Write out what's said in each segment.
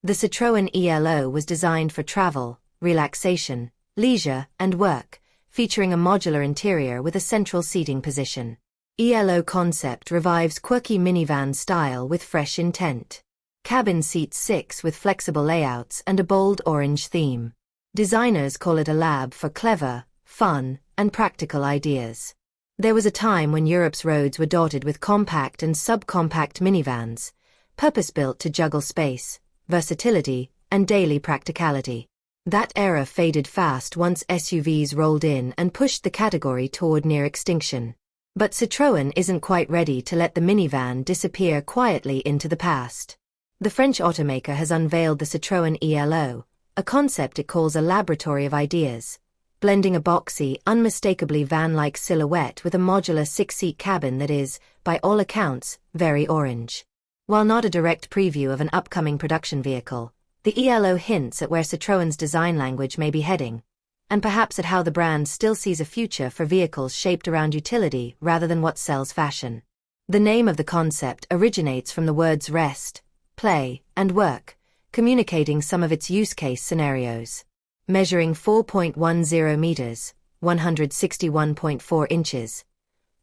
The Citroen ELO was designed for travel, relaxation, leisure, and work, featuring a modular interior with a central seating position. ELO concept revives quirky minivan style with fresh intent. Cabin seats 6 with flexible layouts and a bold orange theme. Designers call it a lab for clever, fun, and practical ideas. There was a time when Europe's roads were dotted with compact and subcompact minivans, purpose-built to juggle space, versatility, and daily practicality. That era faded fast once SUVs rolled in and pushed the category toward near extinction. But Citroën isn't quite ready to let the minivan disappear quietly into the past. The French automaker has unveiled the Citroën ELO, a concept it calls a laboratory of ideas, blending a boxy, unmistakably van-like silhouette with a modular 6-seat cabin that is, by all accounts, very orange. While not a direct preview of an upcoming production vehicle, the ELO hints at where Citroën's design language may be heading, and perhaps at how the brand still sees a future for vehicles shaped around utility rather than what sells fashion. The name of the concept originates from the words rest, play, and work, communicating some of its use case scenarios. Measuring 4.10 meters, 161.4 inches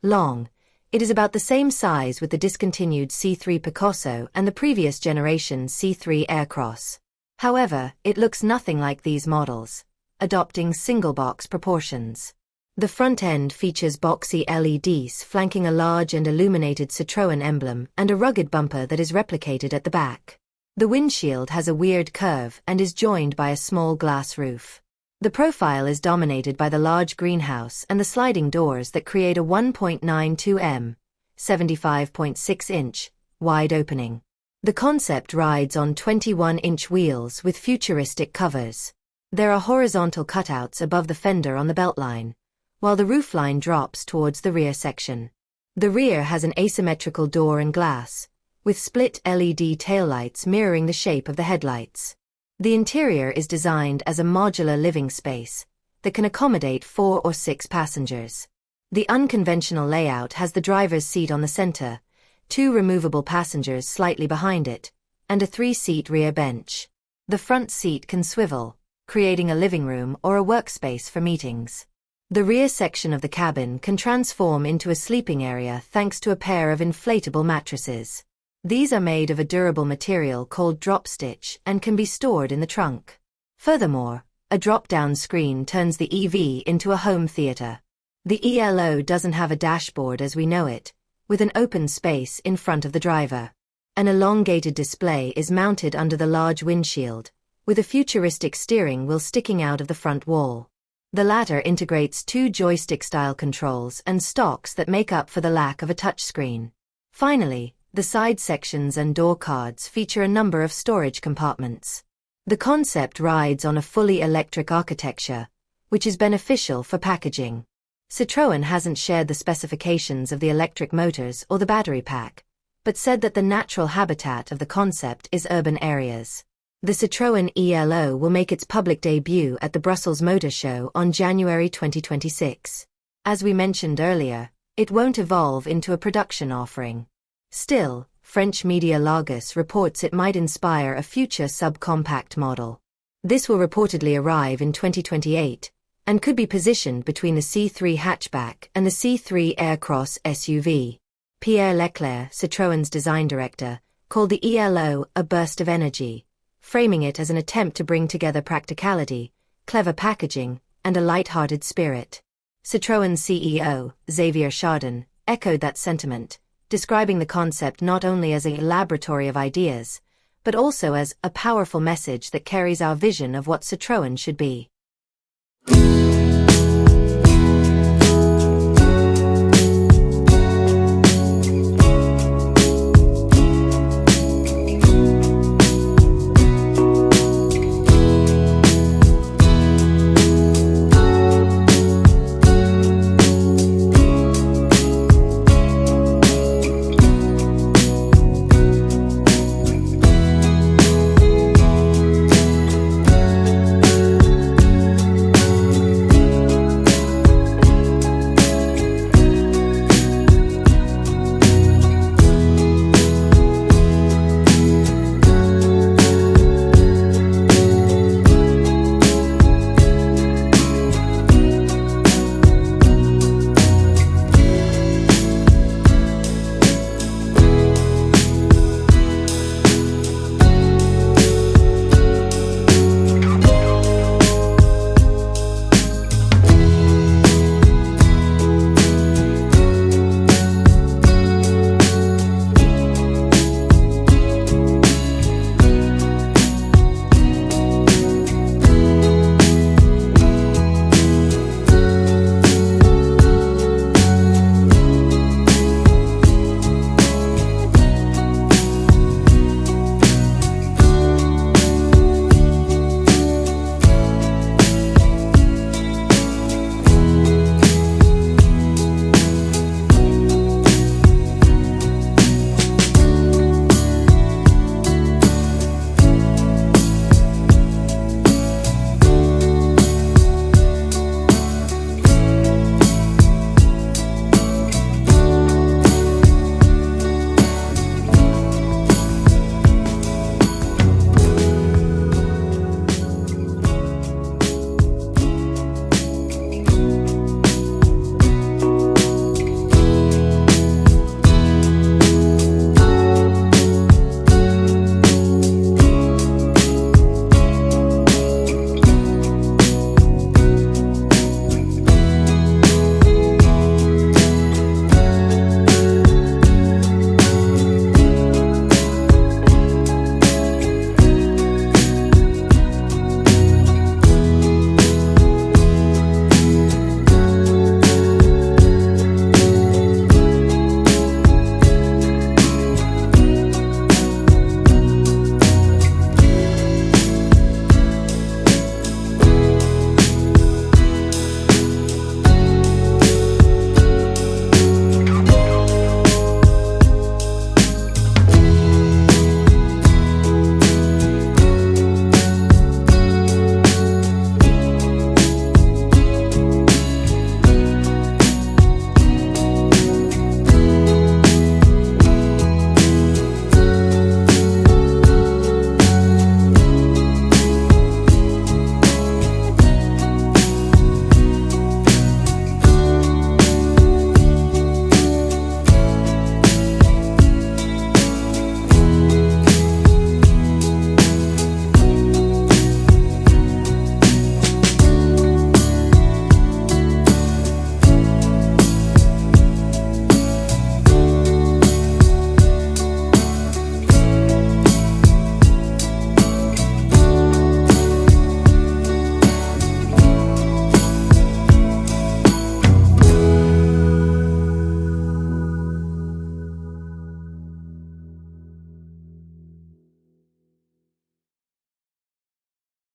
long, it is about the same size with the discontinued C3 Picasso and the previous generation C3 Aircross. However, it looks nothing like these models, adopting single-box proportions. The front end features boxy LEDs flanking a large and illuminated Citroën emblem and a rugged bumper that is replicated at the back. The windshield has a weird curve and is joined by a small glass roof. The profile is dominated by the large greenhouse and the sliding doors that create a 1.92 m, 75.6-inch, wide opening. The concept rides on 21-inch wheels with futuristic covers. There are horizontal cutouts above the fender on the beltline, while the roofline drops towards the rear section. The rear has an asymmetrical door and glass, with split LED taillights mirroring the shape of the headlights. The interior is designed as a modular living space that can accommodate 4 or 6 passengers. The unconventional layout has the driver's seat on the center, 2 removable passengers slightly behind it, and a 3-seat rear bench. The front seat can swivel, creating a living room or a workspace for meetings. The rear section of the cabin can transform into a sleeping area thanks to a pair of inflatable mattresses. These are made of a durable material called drop stitch and can be stored in the trunk. Furthermore, a drop-down screen turns the EV into a home theater. The ELO doesn't have a dashboard as we know it, with an open space in front of the driver. An elongated display is mounted under the large windshield, with a futuristic steering wheel sticking out of the front wall. The latter integrates 2 joystick-style controls and stalks that make up for the lack of a touchscreen. Finally, the side sections and door cards feature a number of storage compartments. The concept rides on a fully electric architecture, which is beneficial for packaging. Citroën hasn't shared the specifications of the electric motors or the battery pack, but said that the natural habitat of the concept is urban areas. The Citroën ELO will make its public debut at the Brussels Motor Show on January 2026. As we mentioned earlier, it won't evolve into a production offering. Still, French media Lagos reports it might inspire a future subcompact model. This will reportedly arrive in 2028, and could be positioned between the C3 hatchback and the C3 Aircross SUV. Pierre Leclerc, Citroën's design director, called the ELO a burst of energy, framing it as an attempt to bring together practicality, clever packaging, and a light-hearted spirit. Citroën's CEO, Xavier Chardin, echoed that sentiment, describing the concept not only as a laboratory of ideas, but also as a powerful message that carries our vision of what Citroën should be.